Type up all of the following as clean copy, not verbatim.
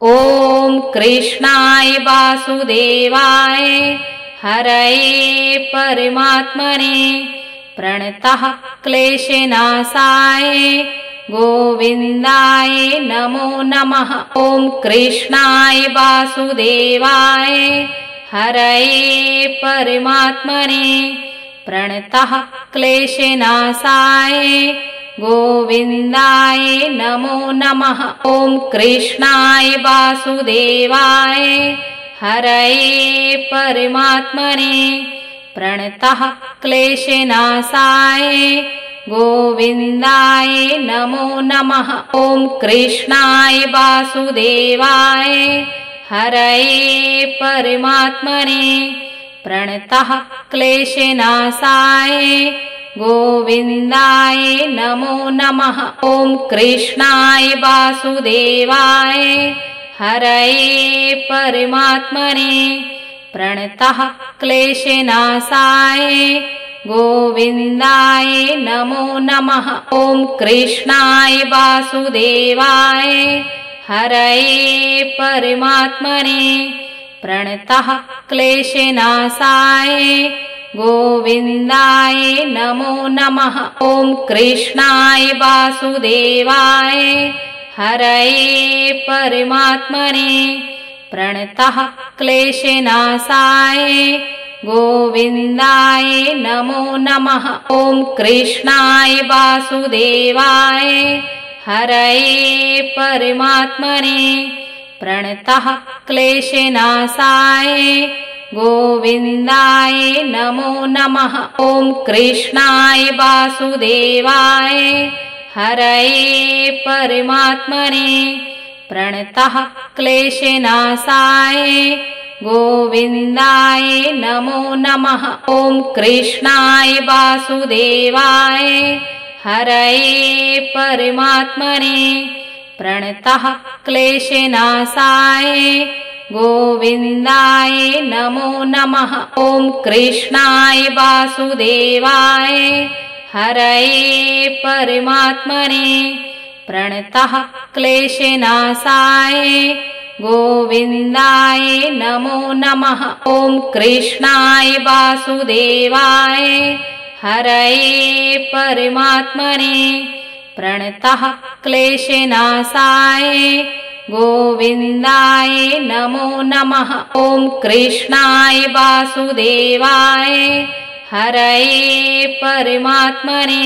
ॐ कृष्णाय वासुदेवाय हरये परमात्मने प्रणतः क्लेशनाशाय गोविन्दाय नमो नमः। ॐ कृष्णाय वासुदेवाय हरये परमात्मने प्रणतः क्लेशनाशाय गोविन्दाय नमो नमः। ॐ कृष्णाय वासुदेवाय हरये परमात्मने प्रणतः क्लेशनाशाय गोविन्दाय नमो नमः। ॐ कृष्णाय वासुदेवाय हरये परमात्मने प्रणतः क्लेशनाशाय गोविन्दाय नमो नमः। ॐ कृष्णाय वासुदेवाय हरये परमात्मने प्रणतः क्लेशनाशाय गोविन्दाय नमो नमः। ॐ कृष्णाय वासुदेवाय हरये परमात्मने प्रणतः क्लेशनाशाय गोविन्दाय नमो नमः। ॐ कृष्णाय वासुदेवाय हरये परमात्मने प्रणतः क्लेशनाशाय गोविन्दाय नमो नमः। ॐ कृष्णाय वासुदेवाय हरये परमात्मने प्रणतः क्लेशनाशाय गोविन्दाय नमो नमः। ॐ कृष्णाय वासुदेवाय हरये परमात्मने प्रणतः क्लेशनाशाय गोविन्दाय नमो नमः। ॐ कृष्णाय वासुदेवाय हरये परमात्मने प्रणतः क्लेशनाशाय गोविन्दाय नमो नमः। ॐ कृष्णाय वासुदेवाय हरये परमात्मने प्रणतः क्लेशनाशाय गोविन्दाय नमो नमः। ॐ कृष्णाय वासुदेवाय हरये परमात्मने प्रणतः क्लेशनाशाय गोविन्दाय नमो नमः। ॐ कृष्णाय वासुदेवाय हरये परमात्मने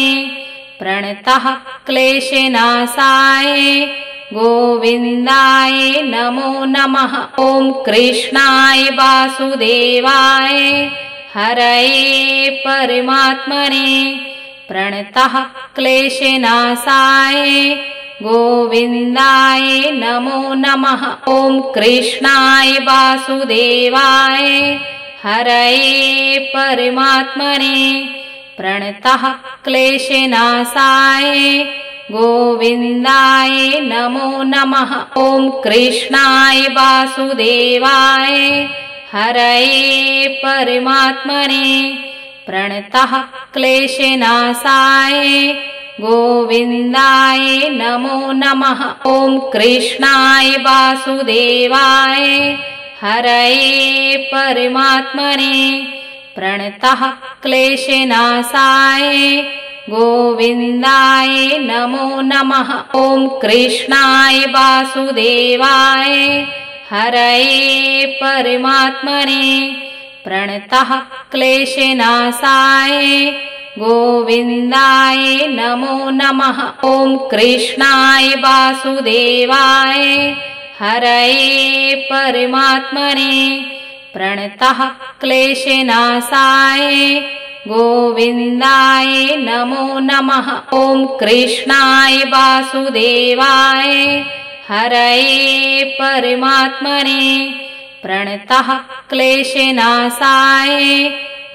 प्रणतः क्लेशनाशाय गोविन्दाय नमो नमः। ॐ कृष्णाय वासुदेवाय हरये परमात्मने प्रणतः क्लेशनाशाय गोविन्दाय नमो नमः। ॐ कृष्णाय वासुदेवाय हरये परमात्मने प्रणतः क्लेशनाशाय गोविन्दाय नमो नमः। ॐ कृष्णाय वासुदेवाय हरये परमात्मने प्रणतः क्लेशनाशाय गोविन्दाय नमो नमः। ॐ कृष्णाय वासुदेवाय हरये परमात्मने प्रणतः क्लेशनाशाय गोविन्दाय नमो नमः। ॐ कृष्णाय वासुदेवाय हरये परमात्मने प्रणतः क्लेशनाशाय गोविन्दाय नमो नमः। ॐ कृष्णाय वासुदेवाय हरये परमात्मने प्रणतः क्लेशनाशाय गोविन्दाय नमो नमः। ॐ कृष्णाय वासुदेवाय हरये परमात्मने प्रणतः क्लेशनाशाय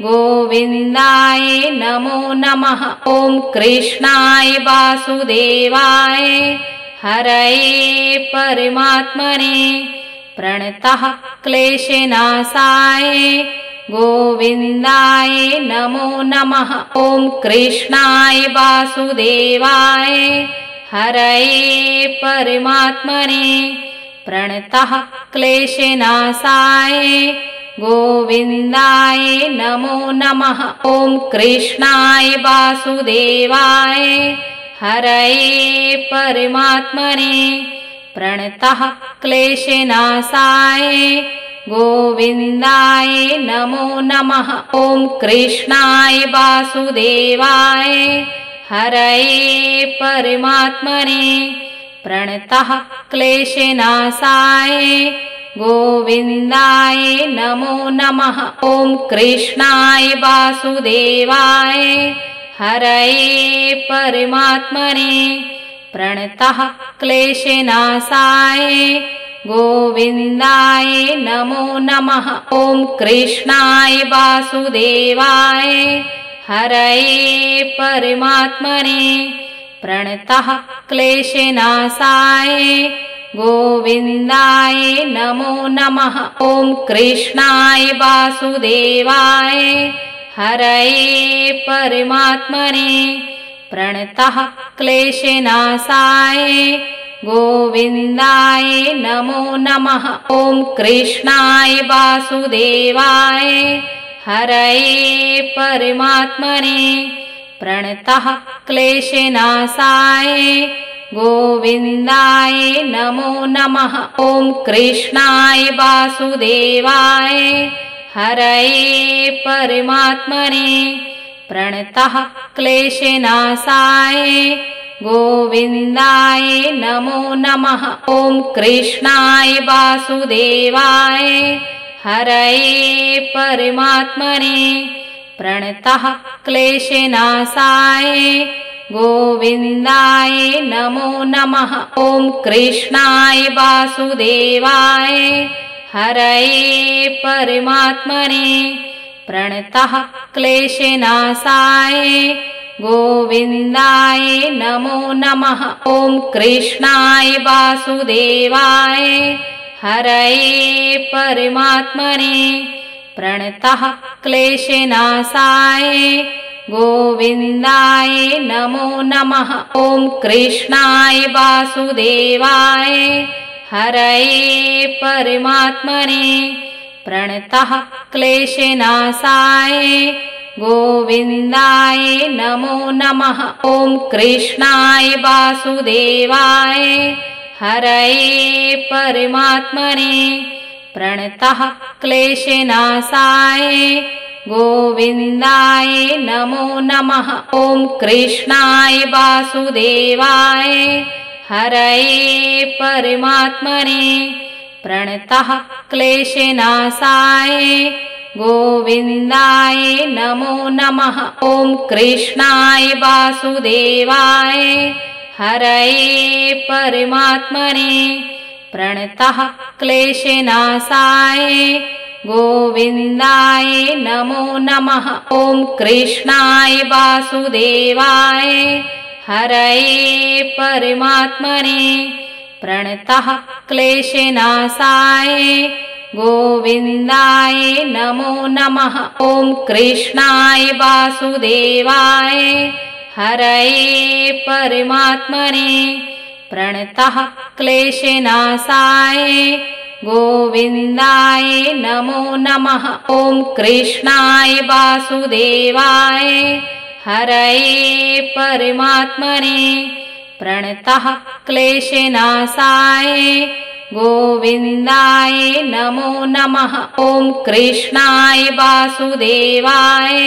गोविन्दाय नमो नमः। ॐ कृष्णाय वासुदेवाय हरये परमात्मने प्रणतः क्लेशनाशाय गोविन्दाय नमो नमः। ॐ कृष्णाय वासुदेवाय हरये परमात्मने प्रणतः क्लेशनाशाय गोविन्दाय नमो नमः। ॐ कृष्णाय वासुदेवाय हरये परमात्मने प्रणतः क्लेशनाशाय गोविन्दाय नमो नमः। ॐ कृष्णाय वासुदेवाय हरये परमात्मने प्रणतः क्लेशनाशाय गोविन्दाय नमो नमः। ॐ कृष्णाय वासुदेवाय हरये परमात्मने प्रणतः क्लेशनाशाय गोविन्दाय नमो नमः। ॐ कृष्णाय वासुदेवाय हरये परमात्मने प्रणतः क्लेशनाशाय गोविन्दाय नमो नमः। ॐ कृष्णाय वासुदेवाय हरये परमात्मने प्रणतः क्लेशनाशाय गोविन्दाय नमो नमः। ॐ कृष्णाय वासुदेवाय हरये परमात्मने प्रणतः क्लेशनाशाय गोविन्दाय नमो नमः। ॐ कृष्णाय वासुदेवाय हरये परमात्मने प्रणतः क्लेशनाशाय गोविन्दाय नमो नमः। ॐ कृष्णाय वासुदेवाय हरये परमात्मने प्रणतः क्लेशनाशाय गोविन्दाय नमो नमः। ॐ कृष्णाय वासुदेवाय हरये परमात्मने प्रणतः क्लेशनाशाय गोविन्दाय नमो नमः। ॐ कृष्णाय वासुदेवाय हरये परमात्मने प्रणतः क्लेशनाशाय गोविन्दाय नमो नमः। ॐ कृष्णाय वासुदेवाय हरये परमात्मने प्रणतः क्लेशनाशाय गोविन्दाय नमो नमः। ॐ कृष्णाय वासुदेवाय हरये परमात्मने प्रणतः क्लेशनाशाय गोविन्दाय नमो नमः। ॐ कृष्णाय वासुदेवाय हरये परमात्मने प्रणतः क्लेशनाशाय गोविन्दाय नमो नमः। ॐ कृष्णाय वासुदेवाय हरये परमात्मने प्रणतः क्लेशनाशाय गोविन्दाय नमो नमः। ॐ कृष्णाय वासुदेवाय हरये परमात्मने प्रणतः क्लेशनाशाय गोविन्दाय नमो नमः। ॐ कृष्णाय वासुदेवाय हरये परमात्मने प्रणतः क्लेशनाशाय गोविन्दाय नमो नमः। ॐ कृष्णाय वासुदेवाय हरये परमात्मने प्रणतः क्लेशनाशाय गोविन्दाय नमो नमः। ॐ कृष्णाय वासुदेवाय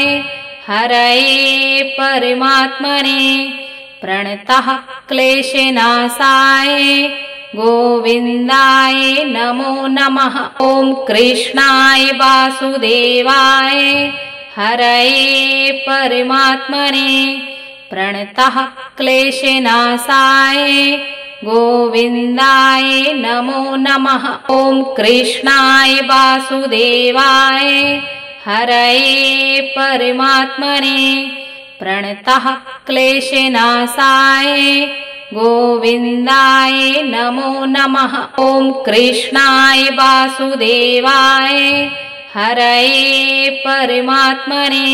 हरये परमात्मने प्रणतः क्लेशनाशाय गोविन्दाय नमो नमः। ॐ कृष्णाय वासुदेवाय हरये परमात्मने प्रणतः क्लेशनाशाय गोविन्दाय नमो नमः। ॐ कृष्णाय वासुदेवाय हरये परमात्मने प्रणतः क्लेशनाशाय गोविन्दाय नमो नमः। ॐ कृष्णाय वासुदेवाय हरये परमात्मने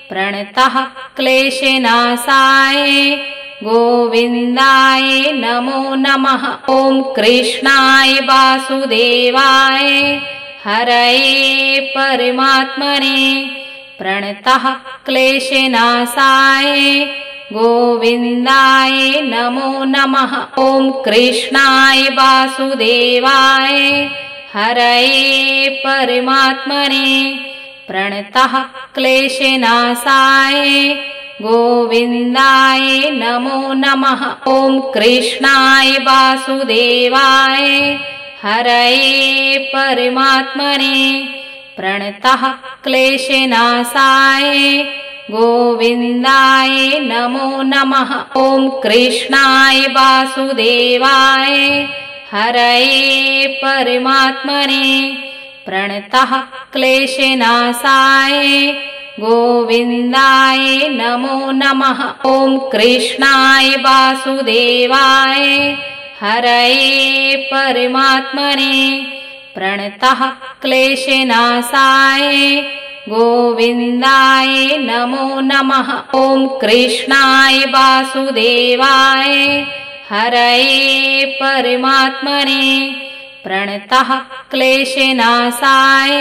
प्रणतः क्लेशनाशाय गोविन्दाय नमो नमः। ॐ कृष्णाय वासुदेवाय हरये परमात्मने प्रणतः क्लेशनाशाय गोविन्दाय नमो नमः। ॐ कृष्णाय वासुदेवाय हरये परमात्मने प्रणतः क्लेशनाशाय गोविन्दाय नमो नमः। ॐ कृष्णाय वासुदेवाय हरये परमात्मने प्रणतः क्लेशनाशाय गोविन्दाय नमो नमः। ॐ कृष्णाय वासुदेवाय हरये परमात्मने प्रणतः क्लेशनाशाय गोविन्दाय नमो नमः। ॐ कृष्णाय वासुदेवाय हरये परमात्मने प्रणतः क्लेशनाशाय गोविन्दाय नमो नमः। ॐ कृष्णाय वासुदेवाय हरये परमात्मने प्रणतः क्लेशनाशाय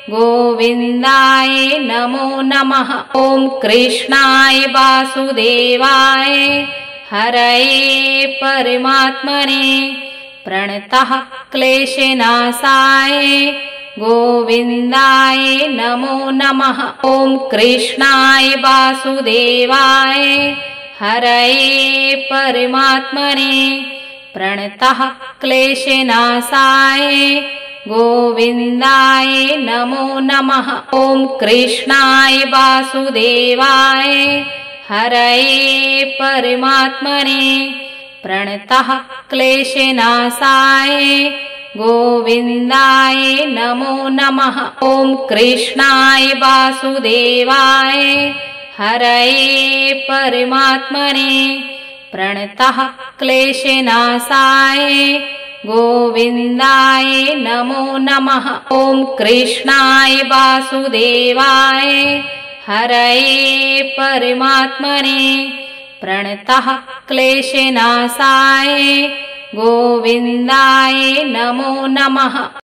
गोविन्दाय नमो नमः। ॐ कृष्णाय वासुदेवाय हरये परमात्मने प्रणतः क्लेशनाशाय गोविन्दाय नमो नमः। ॐ कृष्णाय वासुदेवाय हरये परमात्मने प्रणतः क्लेशनाशाय गोविन्दाय नमो नमः। ॐ कृष्णाय वासुदेवाय हरये परमात्मने प्रणतः क्लेशनाशाय गोविन्दाय नमो नमः। ॐ कृष्णाय वासुदेवाय हरये परमात्मने प्रणतः क्लेशनाशाय गोविन्दाय नमो नमः। ॐ कृष्णाय वासुदेवाय हरये परमात्मने प्रणतः क्लेशनाशाय गोविन्दाय नमो नमः।